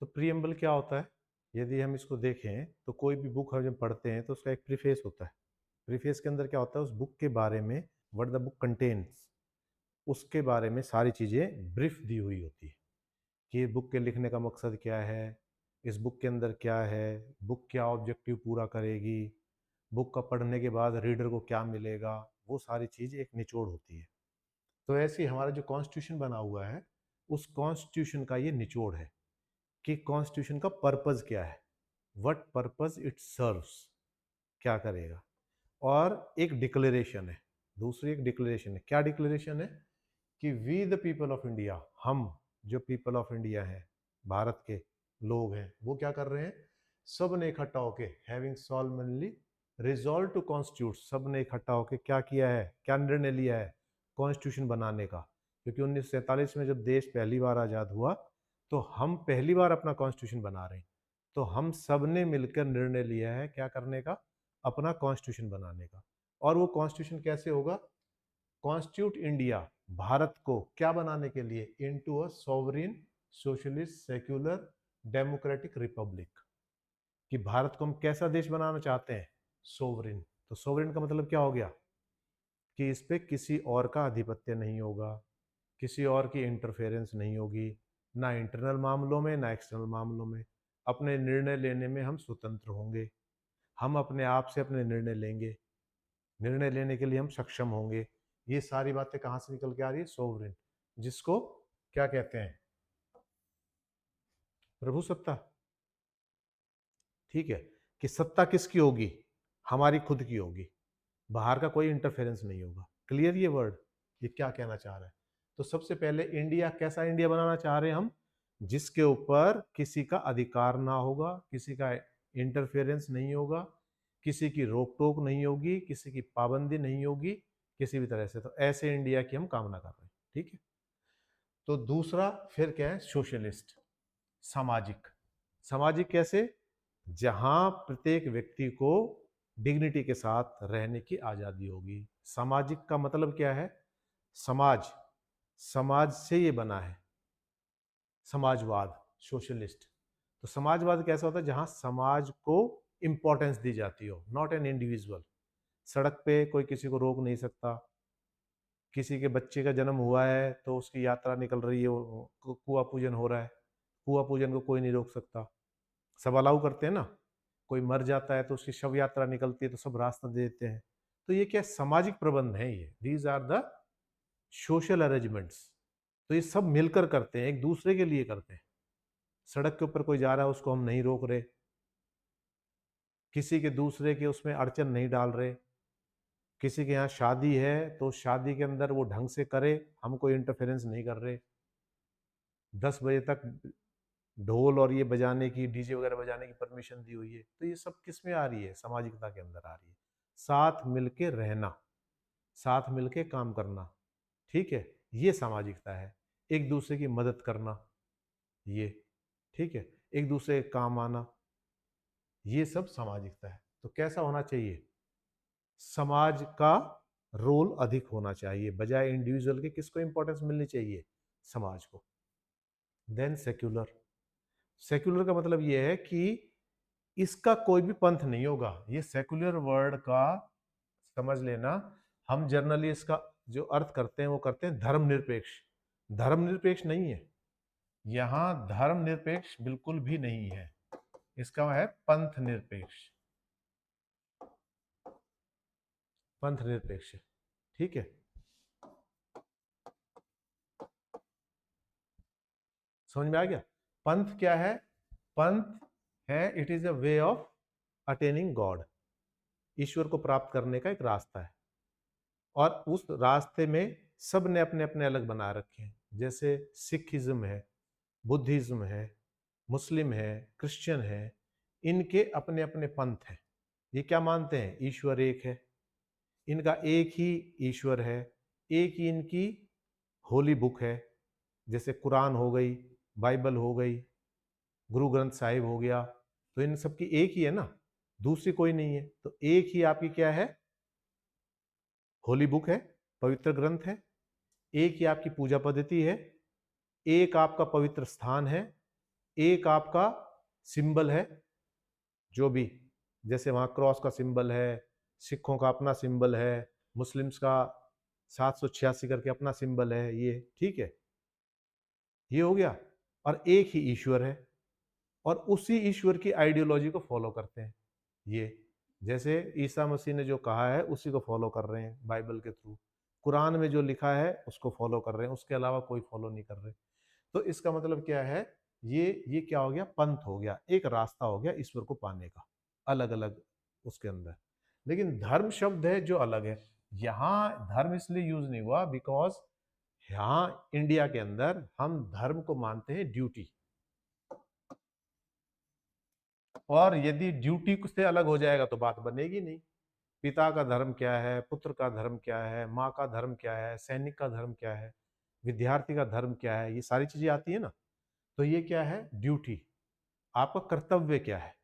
तो प्रीएम्बल क्या होता है? यदि हम इसको देखें तो कोई भी बुक हम जब पढ़ते हैं तो उसका एक प्रीफेस होता है। प्रीफेस के अंदर क्या होता है? उस बुक के बारे में, व्हाट द बुक कंटेन्स, उसके बारे में सारी चीज़ें ब्रीफ दी हुई होती है कि बुक के लिखने का मकसद क्या है, इस बुक के अंदर क्या है, बुक क्या ऑब्जेक्टिव पूरा करेगी, बुक का पढ़ने के बाद रीडर को क्या मिलेगा, वो सारी चीज़ एक निचोड़ होती है। तो ऐसे ही हमारा जो कॉन्स्टिट्यूशन बना हुआ है, उस कॉन्स्टिट्यूशन का ये निचोड़ है कि कॉन्स्टिट्यूशन का पर्पस क्या है, व्हाट पर्पस इट सर्व्स, क्या करेगा। और एक डिक्लेरेशन है, दूसरी एक डिक्लेरेशन है। क्या डिक्लेरेशन है? कि we the people of India, हम जो पीपल ऑफ इंडिया है, भारत के लोग हैं, वो क्या कर रहे हैं? सब ने इकट्ठा होके हैविंग सॉलमनली रिजॉल्व टू कॉन्स्टिट्यूट, सब ने इकट्ठा होके क्या किया है, क्या निर्णय लिया है? कॉन्स्टिट्यूशन बनाने का। क्योंकि 1947 में जब देश पहली बार आज़ाद हुआ तो हम पहली बार अपना कॉन्स्टिट्यूशन बना रहे हैं। तो हम सब ने मिलकर निर्णय लिया है क्या करने का? अपना कॉन्स्टिट्यूशन बनाने का। और वो कॉन्स्टिट्यूशन कैसे होगा? कॉन्स्टिट्यूट इंडिया, भारत को क्या बनाने के लिए? Into a sovereign socialist secular democratic Republic, कि भारत को हम कैसा देश बनाना चाहते हैं? सोवरिन। तो सोवरिन का मतलब क्या हो गया? कि इस पे किसी और का आधिपत्य नहीं होगा, किसी और की इंटरफेरेंस नहीं होगी, ना इंटरनल मामलों में ना एक्सटर्नल मामलों में। अपने निर्णय लेने में हम स्वतंत्र होंगे, हम अपने आप से अपने निर्णय लेंगे, निर्णय लेने के लिए हम सक्षम होंगे। ये सारी बातें कहाँ से निकल के आ रही है? सोवरेन, जिसको क्या कहते हैं? प्रभु सत्ता। ठीक है, कि सत्ता किसकी होगी? हमारी खुद की होगी, बाहर का कोई इंटरफेरेंस नहीं होगा। क्लियर ये वर्ड? ये क्या कहना चाह रहा है? तो सबसे पहले इंडिया, कैसा इंडिया बनाना चाह रहे हैं हम? जिसके ऊपर किसी का अधिकार ना होगा, किसी का इंटरफेरेंस नहीं होगा, किसी की रोक टोक नहीं होगी, किसी की पाबंदी नहीं होगी किसी भी तरह से। तो ऐसे इंडिया की हम कामना कर रहे हैं। ठीक है। तो दूसरा फिर क्या है? सोशलिस्ट, सामाजिक। सामाजिक कैसे? जहां प्रत्येक व्यक्ति को डिग्निटी के साथ रहने की आजादी होगी। सामाजिक का मतलब क्या है? समाज, समाज से ये बना है समाजवाद, सोशलिस्ट। तो समाजवाद कैसा होता है? जहां समाज को इंपॉर्टेंस दी जाती हो, नॉट एन इंडिविजुअल। सड़क पे कोई किसी को रोक नहीं सकता, किसी के बच्चे का जन्म हुआ है तो उसकी यात्रा निकल रही है, कुआं पूजन हो रहा है, कुआं पूजन को कोई नहीं रोक सकता। सब अलाउ करते हैं ना। कोई मर जाता है तो उसकी शव यात्रा निकलती है तो सब रास्ता दे देते हैं। तो ये क्या सामाजिक प्रबंध है? ये these are the social arrangements. तो ये सब मिलकर करते हैं, एक दूसरे के लिए करते हैं। सड़क के ऊपर कोई जा रहा है उसको हम नहीं रोक रहे, किसी के दूसरे के उसमें अड़चन नहीं डाल रहे। किसी के यहाँ शादी है तो शादी के अंदर वो ढंग से करे, हम कोई इंटरफेरेंस नहीं कर रहे। 10 बजे तक ढोल और ये बजाने की, डीजे वगैरह बजाने की परमिशन दी हुई है। तो ये सब किस में आ रही है? सामाजिकता के अंदर आ रही है। साथ मिलके रहना, साथ मिलके काम करना। ठीक है, ये सामाजिकता है। एक दूसरे की मदद करना, ये ठीक है, एक दूसरे के काम आना, ये सब सामाजिकता है। तो कैसा होना चाहिए? समाज का रोल अधिक होना चाहिए, बजाय इंडिविजुअल के किसको इंपॉर्टेंस मिलनी चाहिए? समाज को। Then secular. सेक्युलर का मतलब ये है कि इसका कोई भी पंथ नहीं होगा। ये सेक्युलर वर्ड का समझ लेना, हम जनरली इसका जो अर्थ करते हैं वो करते हैं धर्मनिरपेक्ष। धर्मनिरपेक्ष नहीं है, यहां धर्मनिरपेक्ष बिल्कुल भी नहीं है। इसका है पंथ निरपेक्ष, पंथ निरपेक्ष। ठीक है, समझ में आ गया? पंथ क्या है? पंथ है, it is a way of attaining God, ईश्वर को प्राप्त करने का एक रास्ता है। और उस रास्ते में सब ने अपने अपने अलग बना रखे हैं। जैसे सिखिज्म है, बुद्धिज्म है, मुस्लिम है, क्रिश्चियन है, इनके अपने अपने पंथ हैं। ये क्या मानते हैं? ईश्वर एक है, इनका एक ही ईश्वर है, एक ही इनकी होली बुक है। जैसे कुरान हो गई, बाइबल हो गई, गुरु ग्रंथ साहिब हो गया। तो इन सबकी एक ही है ना, दूसरी कोई नहीं है। तो एक ही आपकी क्या है? होली बुक है, पवित्र ग्रंथ है। एक ही आपकी पूजा पद्धति है, एक आपका पवित्र स्थान है, एक आपका सिंबल है, जो भी, जैसे वहां क्रॉस का सिंबल है, सिखों का अपना सिंबल है, मुस्लिम्स का 786 करके अपना सिंबल है, ये ठीक है, ये हो गया। और एक ही ईश्वर है और उसी ईश्वर की आइडियोलॉजी को फॉलो करते हैं ये, जैसे ईसा मसीह ने जो कहा है उसी को फॉलो कर रहे हैं बाइबल के थ्रू, कुरान में जो लिखा है उसको फॉलो कर रहे हैं, उसके अलावा कोई फॉलो नहीं कर रहे। तो इसका मतलब क्या है, ये क्या हो गया, पंथ हो गया, एक रास्ता हो गया ईश्वर को पाने का, अलग अलग उसके अंदर। लेकिन धर्म शब्द है जो अलग है, यहाँ धर्म इसलिए यूज नहीं हुआ बिकॉज यहाँ इंडिया के अंदर हम धर्म को मानते हैं ड्यूटी, और यदि ड्यूटी से अलग हो जाएगा तो बात बनेगी नहीं। पिता का धर्म क्या है, पुत्र का धर्म क्या है, माँ का धर्म क्या है, सैनिक का धर्म क्या है, विद्यार्थी का धर्म क्या है, ये सारी चीजें आती है ना। तो ये क्या है, ड्यूटी, आपका कर्तव्य क्या है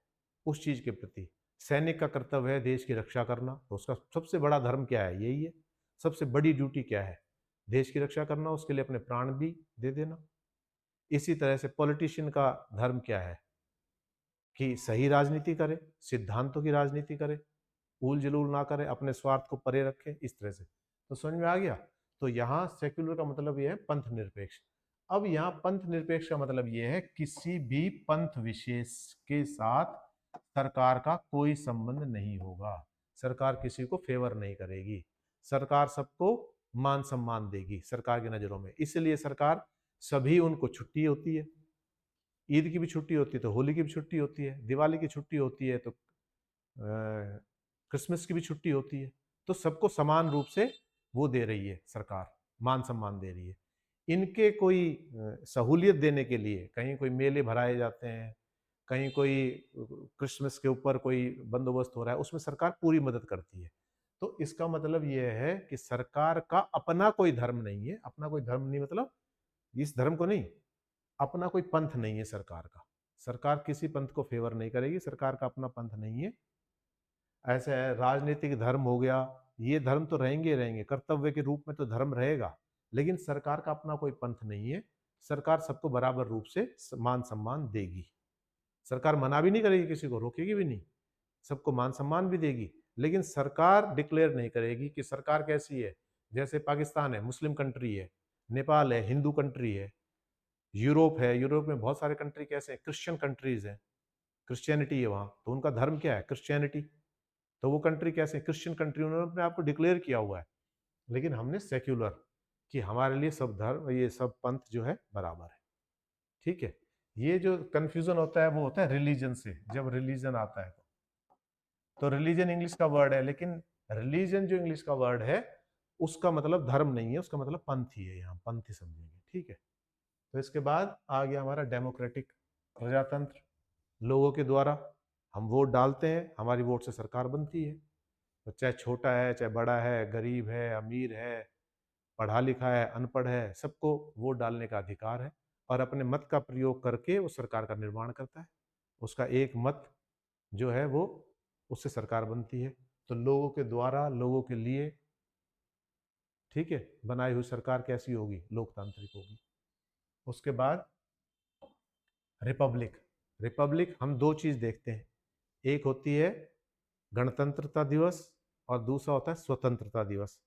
उस चीज के प्रति। सैनिक का कर्तव्य है देश की रक्षा करना, तो उसका सबसे बड़ा धर्म क्या है, यही है। सबसे बड़ी ड्यूटी क्या है, देश की रक्षा करना, उसके लिए अपने प्राण भी दे देना। इसी तरह से पॉलिटिशियन का धर्म क्या है, कि सही राजनीति करे, सिद्धांतों की राजनीति करे, उल जलूल ना करे, अपने स्वार्थ को परे रखे, इस तरह से। तो समझ में आ गया। तो यहाँ सेक्युलर का मतलब ये है पंथ निरपेक्ष। अब यहाँ पंथ निरपेक्ष का मतलब ये है किसी भी पंथ विशेष के साथ सरकार का कोई संबंध नहीं होगा, सरकार किसी को फेवर नहीं करेगी, सरकार सबको मान सम्मान देगी सरकार की नजरों में। इसलिए सरकार, सभी उनको छुट्टी होती है, ईद की भी छुट्टी होती है तो होली की भी छुट्टी होती है, दिवाली की छुट्टी होती है तो क्रिसमस की भी छुट्टी होती है। तो सबको समान रूप से वो दे रही है सरकार, मान सम्मान दे रही है। इनके कोई सहूलियत देने के लिए कहीं कोई मेले भराए जाते हैं, कहीं कोई क्रिसमस के ऊपर कोई बंदोबस्त हो रहा है, उसमें सरकार पूरी मदद करती है। तो इसका मतलब यह है कि सरकार का अपना कोई धर्म नहीं है, अपना कोई धर्म नहीं मतलब इस धर्म को नहीं, अपना कोई पंथ नहीं है सरकार का, सरकार किसी पंथ को फेवर नहीं करेगी, सरकार का अपना पंथ नहीं है। ऐसे है, राजनीतिक धर्म हो गया, ये धर्म तो रहेंगे रहेंगे, कर्तव्य के रूप में तो धर्म रहेगा, लेकिन सरकार का अपना कोई पंथ नहीं है। सरकार सबको बराबर रूप से मान सम्मान देगी, सरकार मना भी नहीं करेगी, किसी को रोकेगी भी नहीं, सबको मान सम्मान भी देगी। लेकिन सरकार डिक्लेयर नहीं करेगी कि सरकार कैसी है, जैसे पाकिस्तान है मुस्लिम कंट्री है, नेपाल है हिंदू कंट्री है, यूरोप है, यूरोप में बहुत सारे कंट्री कैसे हैं, क्रिश्चियन कंट्रीज हैं, क्रिश्चियनिटी है वहाँ, तो उनका धर्म क्या है, क्रिश्चियनिटी। तो वो कंट्री कैसे, क्रिश्चियन कंट्री, उन्होंने अपने आप को डिक्लेयर किया हुआ है। लेकिन हमने सेक्युलर, कि हमारे लिए सब धर्म, ये सब पंथ जो है बराबर है, ठीक है। ये जो कंफ्यूजन होता है वो होता है रिलीजन से, जब रिलीजन आता है तो रिलीजन इंग्लिश का वर्ड है, लेकिन रिलीजन जो इंग्लिश का वर्ड है उसका मतलब धर्म नहीं है, उसका मतलब पंथ ही है, यहाँ पंथ ही समझेंगे, ठीक है। तो इसके बाद आ गया हमारा डेमोक्रेटिक, प्रजातंत्र, लोगों के द्वारा हम वोट डालते हैं, हमारी वोट से सरकार बनती है। तो चाहे छोटा है चाहे बड़ा है, गरीब है अमीर है, पढ़ा लिखा है अनपढ़ है, सबको वोट डालने का अधिकार है, और अपने मत का प्रयोग करके वो सरकार का निर्माण करता है। उसका एक मत जो है वो, उससे सरकार बनती है। तो लोगों के द्वारा लोगों के लिए, ठीक है, बनाई हुई सरकार कैसी होगी, लोकतांत्रिक होगी। उसके बाद रिपब्लिक, रिपब्लिक हम दो चीज देखते हैं, एक होती है गणतंत्रता दिवस और दूसरा होता है स्वतंत्रता दिवस।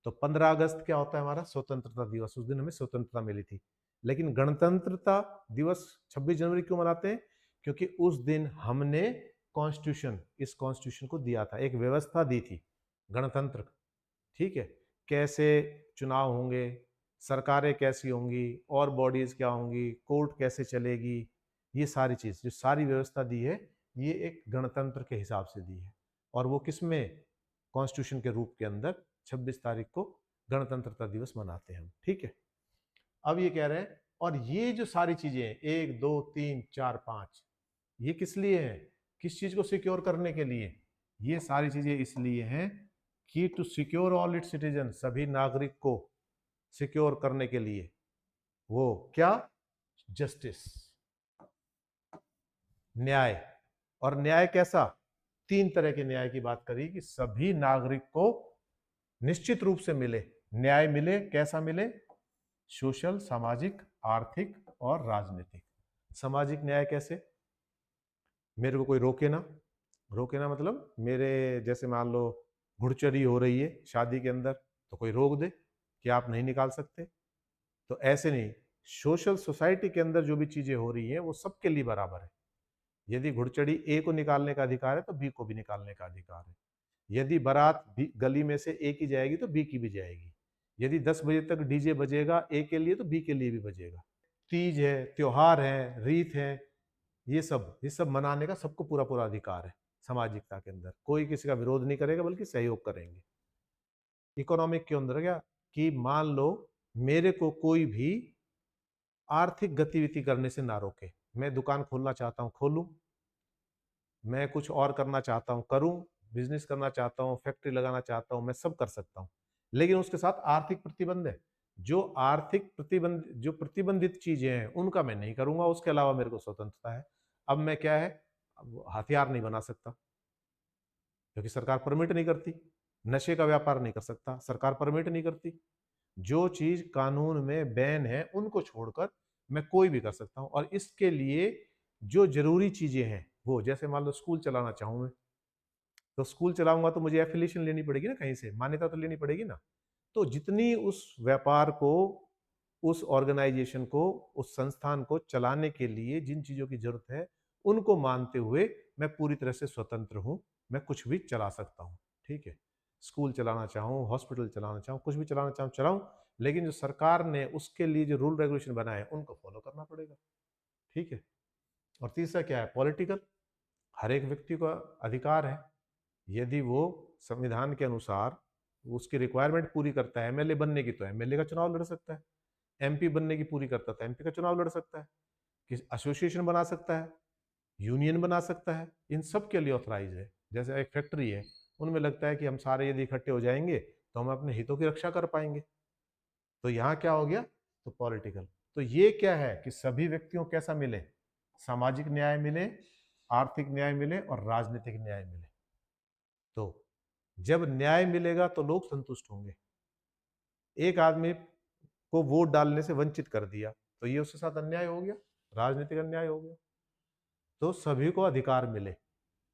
तो 15 अगस्त क्या होता है हमारा, स्वतंत्रता दिवस, उस दिन हमें स्वतंत्रता मिली थी। लेकिन गणतंत्रता दिवस 26 जनवरी क्यों मनाते हैं, क्योंकि उस दिन हमने कॉन्स्टिट्यूशन, इस कॉन्स्टिट्यूशन को दिया था, एक व्यवस्था दी थी गणतंत्र, ठीक है, कैसे चुनाव होंगे, सरकारें कैसी होंगी, और बॉडीज क्या होंगी, कोर्ट कैसे चलेगी, ये सारी चीज जो सारी व्यवस्था दी है, ये एक गणतंत्र के हिसाब से दी है। और वो किस में, कॉन्स्टिट्यूशन के रूप के अंदर 26 तारीख को गणतंत्रता दिवस मनाते हैं हम, ठीक है। अब ये कह रहे हैं, और ये जो सारी चीजें हैं 1 2 3 4 5, ये किस लिए है, किस चीज को सिक्योर करने के लिए, ये सारी चीजें इसलिए हैं कि to secure all its citizen, सभी नागरिक को सिक्योर करने के लिए, वो क्या, जस्टिस, न्याय। और न्याय कैसा, 3 तरह के न्याय की बात करी, कि सभी नागरिक को निश्चित रूप से मिले, न्याय मिले, कैसा मिले, सोशल, सामाजिक, आर्थिक और राजनीतिक, सामाजिक न्याय कैसे? मेरे को कोई रोके ना, रोके ना मतलब मेरे जैसे मान लो घुड़चरी हो रही है शादी के अंदर, तो कोई रोक दे कि आप नहीं निकाल सकते। तो ऐसे नहीं, सोशल सोसाइटी के अंदर जो भी चीजें हो रही हैं वो सबके लिए बराबर है। यदि घुड़चड़ी ए को निकालने का अधिकार है तो बी को भी निकालने का अधिकार है। यदि बारात गली में से ए की जाएगी तो बी की भी जाएगी। यदि 10 बजे तक डीजे बजेगा ए के लिए तो बी के लिए भी बजेगा। तीज है, त्योहार है, रीत है, ये सब मनाने का सबको पूरा पूरा अधिकार है। सामाजिकता के अंदर कोई किसी का विरोध नहीं करेगा बल्कि सहयोग करेंगे। इकोनॉमिक के अंदर क्या, कि मान लो मेरे को कोई भी आर्थिक गतिविधि करने से ना रोके। मैं दुकान खोलना चाहता हूँ खोलूं, मैं कुछ और करना चाहता हूँ करूं, बिजनेस करना चाहता हूँ, फैक्ट्री लगाना चाहता हूँ, मैं सब कर सकता हूँ। लेकिन उसके साथ आर्थिक प्रतिबंध है। जो आर्थिक प्रतिबंध, जो प्रतिबंधित चीजें हैं उनका मैं नहीं करूंगा, उसके अलावा मेरे को स्वतंत्रता है। अब मैं क्या है, अब हथियार नहीं बना सकता क्योंकि सरकार परमिट नहीं करती। नशे का व्यापार नहीं कर सकता, सरकार परमिट नहीं करती। जो चीज कानून में बैन है उनको छोड़कर मैं कोई भी कर सकता हूं। और इसके लिए जो जरूरी चीजें हैं वो, जैसे मान लो स्कूल चलाना चाहूं मैं, तो स्कूल चलाऊंगा तो मुझे एफिलिएशन लेनी पड़ेगी ना, कहीं से मान्यता तो लेनी पड़ेगी ना। तो जितनी उस व्यापार को, उस ऑर्गेनाइजेशन को, उस संस्थान को चलाने के लिए जिन चीजों की जरूरत है उनको मानते हुए मैं पूरी तरह से स्वतंत्र हूं। मैं कुछ भी चला सकता हूं। ठीक है, स्कूल चलाना चाहूँ, हॉस्पिटल चलाना चाहूँ, कुछ भी चलाना चाहूँ चलाऊं, लेकिन जो सरकार ने उसके लिए जो रूल रेगुलेशन बनाए उनको फॉलो करना पड़ेगा। ठीक है। और तीसरा क्या है, पॉलिटिकल। हर एक व्यक्ति का अधिकार है, यदि वो संविधान के अनुसार उसकी रिक्वायरमेंट पूरी करता है एमएलए बनने की, तो एमएलए का चुनाव लड़ सकता है। एमपी बनने की पूरी करता है तो एमपी का चुनाव लड़ सकता है। किस एसोसिएशन बना सकता है, यूनियन बना सकता है, इन सब के लिए ऑथराइज है। जैसे एक फैक्ट्री है, उनमें लगता है कि हम सारे यदि इकट्ठे हो जाएंगे तो हम अपने हितों की रक्षा कर पाएंगे। तो यहाँ क्या हो गया, तो पॉलिटिकल। तो ये क्या है कि सभी व्यक्तियों को कैसा मिले, सामाजिक न्याय मिले, आर्थिक न्याय मिले और राजनीतिक न्याय मिले। तो जब न्याय मिलेगा तो लोग संतुष्ट होंगे। एक आदमी को वोट डालने से वंचित कर दिया तो ये उसके साथ अन्याय हो गया, राजनीतिक अन्याय हो गया। तो सभी को अधिकार मिले,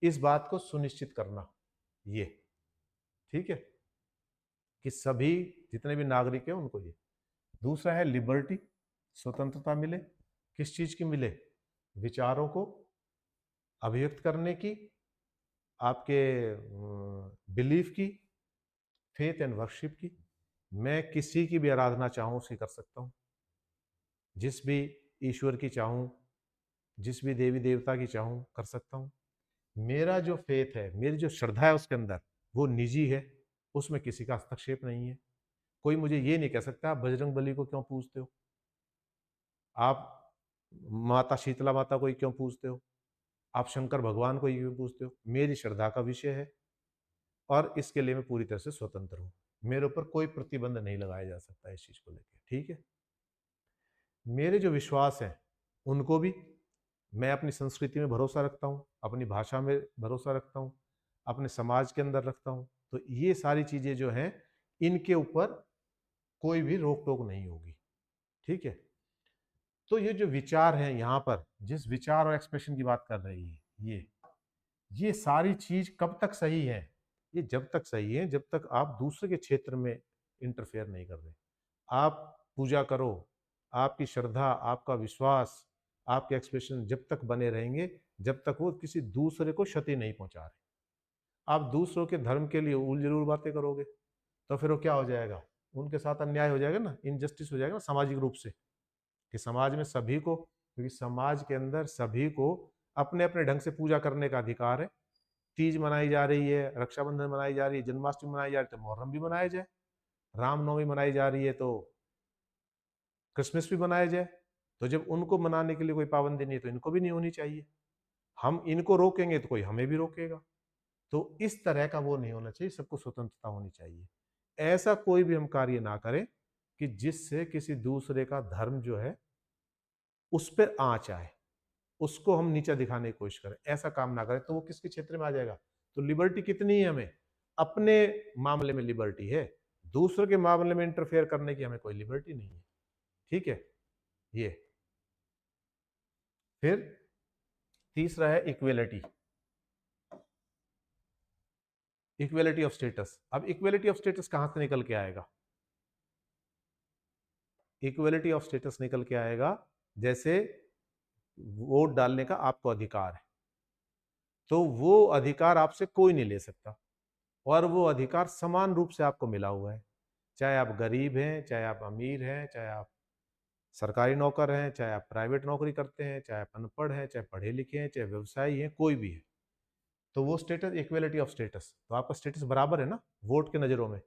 इस बात को सुनिश्चित करना ये, ठीक है, कि सभी जितने भी नागरिक हैं उनको ये। दूसरा है लिबर्टी, स्वतंत्रता मिले। किस चीज की मिले, विचारों को अभिव्यक्त करने की, आपके बिलीफ की, फेथ एंड वर्शिप की। मैं किसी की भी आराधना चाहूँ उसे कर सकता हूँ, जिस भी ईश्वर की चाहूँ, जिस भी देवी देवता की चाहूँ कर सकता हूँ। मेरा जो फेथ है, मेरी जो श्रद्धा है उसके अंदर, वो निजी है, उसमें किसी का हस्तक्षेप नहीं है। कोई मुझे ये नहीं कह सकता आप बजरंग बली को क्यों पूजते हो, आप माता शीतला माता को ही क्यों पूजते हो, आप शंकर भगवान को ही क्यों पूजते हो। मेरी श्रद्धा का विषय है और इसके लिए मैं पूरी तरह से स्वतंत्र हूँ। मेरे ऊपर कोई प्रतिबंध नहीं लगाया जा सकता इस चीज को लेकर। ठीक है, मेरे जो विश्वास हैं उनको भी, मैं अपनी संस्कृति में भरोसा रखता हूँ, अपनी भाषा में भरोसा रखता हूँ, अपने समाज के अंदर रखता हूँ। तो ये सारी चीजें जो हैं इनके ऊपर कोई भी रोक टोक नहीं होगी। ठीक है। तो ये जो विचार है यहाँ पर, जिस विचार और एक्सप्रेशन की बात कर रही है ये सारी चीज कब तक सही है, ये जब तक सही है जब तक आप दूसरे के क्षेत्र में इंटरफेयर नहीं कर रहे। आप पूजा करो, आपकी श्रद्धा, आपका विश्वास, आपके एक्सप्रेशन जब तक बने रहेंगे जब तक वो किसी दूसरे को क्षति नहीं पहुंचा रहे। आप दूसरों के धर्म के लिए उल जरूर बातें करोगे तो फिर वो क्या हो जाएगा, उनके साथ अन्याय हो जाएगा ना, इनजस्टिस हो जाएगा ना सामाजिक रूप से, कि समाज में सभी को, क्योंकि समाज के अंदर सभी को अपने अपने ढंग से पूजा करने का अधिकार है। तीज मनाई जा रही है, रक्षाबंधन मनाई जा रही है, जन्माष्टमी मनाई जा रही है तो मुहर्रम भी मनाया जाए, रामनवमी मनाई जा रही है तो क्रिसमस भी मनाया जाए। तो जब उनको मनाने के लिए कोई पाबंदी नहीं है तो इनको भी नहीं होनी चाहिए। हम इनको रोकेंगे तो कोई हमें भी रोकेगा। तो इस तरह का वो नहीं होना चाहिए, सबको स्वतंत्रता होनी चाहिए। ऐसा कोई भी हम कार्य ना करें कि जिससे किसी दूसरे का धर्म जो है उस पर आंच आए, उसको हम नीचा दिखाने की कोशिश करें, ऐसा काम ना करें। तो वो किसके क्षेत्र में आ जाएगा, तो लिबर्टी कितनी है हमें, अपने मामले में लिबर्टी है, दूसरों के मामले में इंटरफेयर करने की हमें कोई लिबर्टी नहीं है। ठीक है, ये फिर तीसरा है इक्वेलिटी, इक्वेलिटी ऑफ स्टेटस। अब इक्वेलिटी ऑफ स्टेटस कहां से निकल के आएगा? इक्वेलिटी ऑफ स्टेटस निकल के आएगा जैसे वोट डालने का आपको अधिकार है, तो वो अधिकार आपसे कोई नहीं ले सकता, और वो अधिकार समान रूप से आपको मिला हुआ है, चाहे आप गरीब हैं, चाहे आप अमीर हैं, चाहे आप सरकारी नौकर हैं, चाहे आप प्राइवेट नौकरी करते हैं, चाहे आप अनपढ़ हैं, चाहे पढ़े लिखे हैं, चाहे व्यवसायी हैं, कोई भी है। तो वो स्टेटस इक्वेलिटी ऑफ स्टेटस, तो आपका स्टेटस बराबर है ना वोट के नजरों में।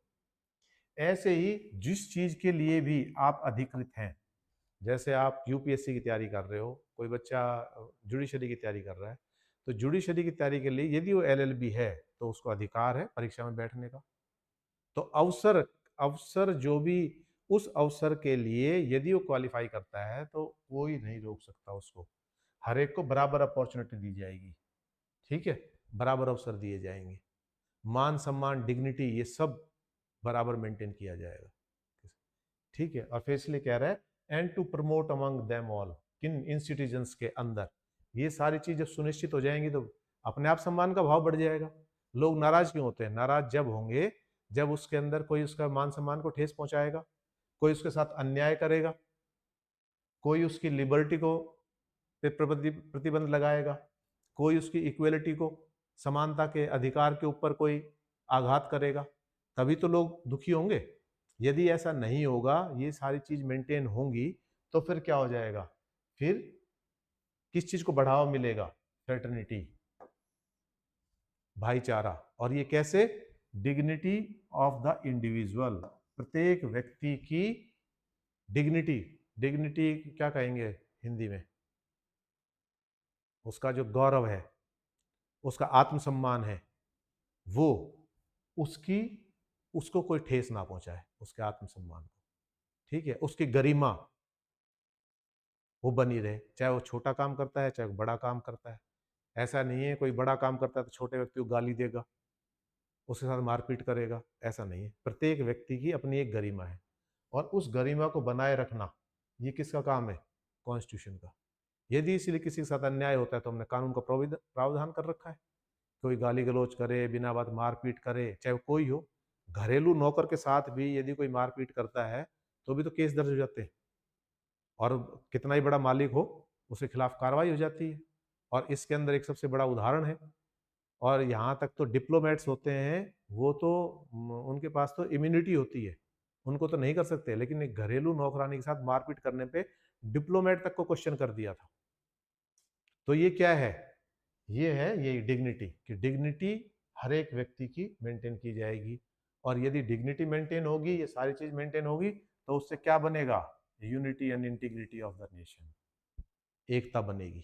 ऐसे ही जिस चीज के लिए भी आप अधिकृत हैं, जैसे आप यूपीएससी की तैयारी कर रहे हो, कोई बच्चा जुडिशरी की तैयारी कर रहा है, तो जुडिशरी की तैयारी के लिए यदि वो एलएलबी है तो उसको अधिकार है परीक्षा में बैठने का। तो अवसर अवसर जो भी उस अवसर के लिए यदि वो क्वालिफाई करता है तो कोई नहीं रोक सकता उसको, हर एक को बराबर अपॉर्चुनिटी दी जाएगी, ठीक है, बराबर अवसर दिए जाएंगे, मान सम्मान डिग्निटी ये सब बराबर मेंटेन किया जाएगा, ठीक है। और फिर इसलिए कह रहा है and to promote among them all, किन इन सिटीजन्स के अंदर ये सारी चीज जब सुनिश्चित हो जाएंगी तो अपने आप सम्मान का भाव बढ़ जाएगा। लोग नाराज क्यों होते हैं? नाराज जब होंगे जब उसके अंदर कोई उसका मान सम्मान को ठेस पहुंचाएगा, कोई उसके साथ अन्याय करेगा, कोई उसकी लिबर्टी को प्रतिबंध लगाएगा, कोई उसकी इक्वेलिटी को, समानता के अधिकार के ऊपर कोई आघात करेगा, तभी तो लोग दुखी होंगे। यदि ऐसा नहीं होगा, ये सारी चीज मेंटेन होंगी, तो फिर क्या हो जाएगा? फिर किस चीज को बढ़ावा मिलेगा? फ्रेटर्निटी, भाईचारा। और ये कैसे? डिग्निटी ऑफ द इंडिविजुअल, प्रत्येक व्यक्ति की डिग्निटी, डिग्निटी क्या कहेंगे हिंदी में? उसका जो गौरव है, उसका आत्मसम्मान है, वो उसकी उसको कोई ठेस ना पहुंचाए, उसके आत्मसम्मान को, ठीक है, उसकी गरिमा वो बनी रहे, चाहे वो छोटा काम करता है चाहे वो बड़ा काम करता है। ऐसा नहीं है कोई बड़ा काम करता है तो छोटे व्यक्ति को गाली देगा, उसके साथ मारपीट करेगा, ऐसा नहीं है। प्रत्येक व्यक्ति की अपनी एक गरिमा है, और उस गरिमा को बनाए रखना ये किसका काम है? कॉन्स्टिट्यूशन का। यदि इसलिए किसी के साथ अन्याय होता है तो हमने कानून का प्रावधान कर रखा है, कोई गाली गलौज करे, बिना बात मारपीट करे, चाहे वो कोई हो, घरेलू नौकर के साथ भी यदि कोई मारपीट करता है तो भी तो केस दर्ज हो जाते हैं, और कितना ही बड़ा मालिक हो उसके खिलाफ कार्रवाई हो जाती है। और इसके अंदर एक सबसे बड़ा उदाहरण है, और यहाँ तक तो डिप्लोमेट्स होते हैं, वो तो उनके पास तो इम्यूनिटी होती है, उनको तो नहीं कर सकते, लेकिन एक घरेलू नौकरानी के साथ मारपीट करने पे डिप्लोमेट तक को क्वेश्चन कर दिया था। तो ये क्या है? ये है ये डिग्निटी, कि डिग्निटी हर एक व्यक्ति की मेंटेन की जाएगी, और यदि डिग्निटी मेंटेन होगी, ये सारी चीज मेंटेन होगी, तो उससे क्या बनेगा? Unity and integrity of the nation, एकता बनेगी।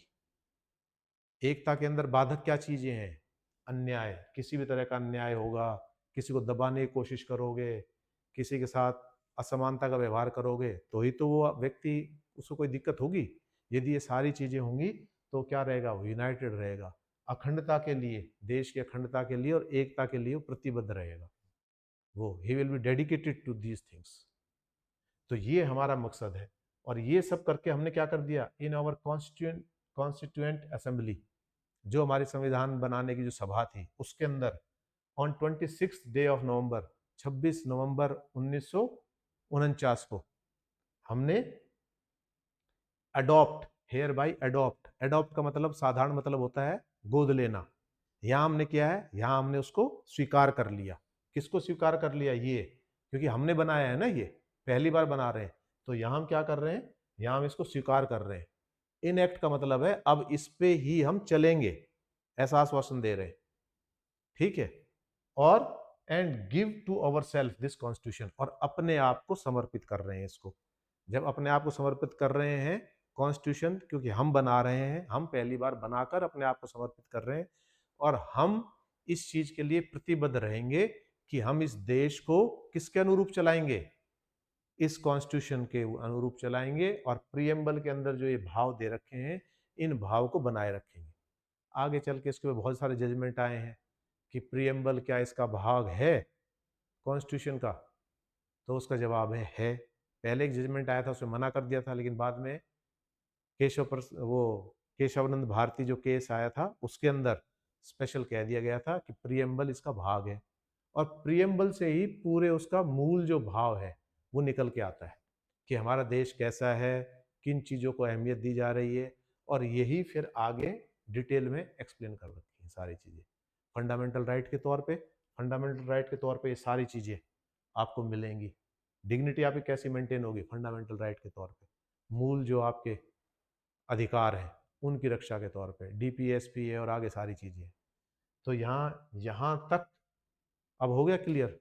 एकता के अंदर बाधक क्या चीजें हैं? अन्याय, किसी भी तरह का अन्याय होगा, किसी को दबाने की कोशिश करोगे, किसी के साथ असमानता का व्यवहार करोगे, तो ही तो वो व्यक्ति, उसको कोई दिक्कत होगी। यदि ये सारी चीजें होंगी तो क्या रहेगा? वो यूनाइटेड रहेगा, अखंडता के लिए, देश की अखंडता के लिए और एकता के लिए वो प्रतिबद्ध रहेगा, वो ही will be dedicated to these things. तो ये हमारा मकसद है, और ये सब करके हमने क्या कर दिया? इन आवर कॉन्स्टिट्यूएंट असेंबली, जो हमारी संविधान बनाने की जो सभा थी, उसके अंदर ऑन 26 डे ऑफ नवंबर, 26 नवंबर 1949 को हमने अडॉप्ट, हेयर बाई अडॉप्ट, अडॉप्ट का मतलब साधारण मतलब होता है गोद लेना, यहां हमने किया है, यहां हमने उसको स्वीकार कर लिया। किसको स्वीकार कर लिया? ये, क्योंकि हमने बनाया है ना, ये पहली बार बना रहे हैं, तो यहां हम क्या कर रहे हैं? यहां हम इसको स्वीकार कर रहे हैं। इन एक्ट का मतलब है अब इस पे ही हम चलेंगे, ऐसा आश्वासन दे रहे हैं, ठीक है। और and give to our self this constitution, और अपने आप को समर्पित कर रहे हैं इसको। जब अपने आप को समर्पित कर रहे हैं कॉन्स्टिट्यूशन, क्योंकि हम बना रहे हैं, हम पहली बार बनाकर अपने आप को समर्पित कर रहे हैं, और हम इस चीज के लिए प्रतिबद्ध रहेंगे कि हम इस देश को किसके अनुरूप चलाएंगे? इस कॉन्स्टिट्यूशन के अनुरूप चलाएंगे, और प्रियम्बल के अंदर जो ये भाव दे रखे हैं, इन भाव को बनाए रखेंगे। आगे चल के इसके बहुत सारे जजमेंट आए हैं कि प्रियम्बल क्या इसका भाग है कॉन्स्टिट्यूशन का, तो उसका जवाब है। पहले एक जजमेंट आया था, उसमें मना कर दिया था, लेकिन बाद में केशव वो केशवानंद भारती जो केस आया था उसके अंदर स्पेशल कह दिया गया था कि प्रियम्बल इसका भाग है, और प्रियम्बल से ही पूरे उसका मूल जो भाव है वो निकल के आता है कि हमारा देश कैसा है, किन चीज़ों को अहमियत दी जा रही है, और यही फिर आगे डिटेल में एक्सप्लेन कर रखी है सारी चीज़ें। फंडामेंटल राइट के तौर पे, फंडामेंटल राइट के तौर पे ये सारी चीज़ें आपको मिलेंगी। डिग्निटी आपकी कैसी मेंटेन होगी फंडामेंटल राइट के तौर पे, मूल जो आपके अधिकार हैं उनकी रक्षा के तौर पे, डीपीएसपी है और आगे सारी चीज़ें। तो यहाँ यहाँ तक अब हो गया क्लियर।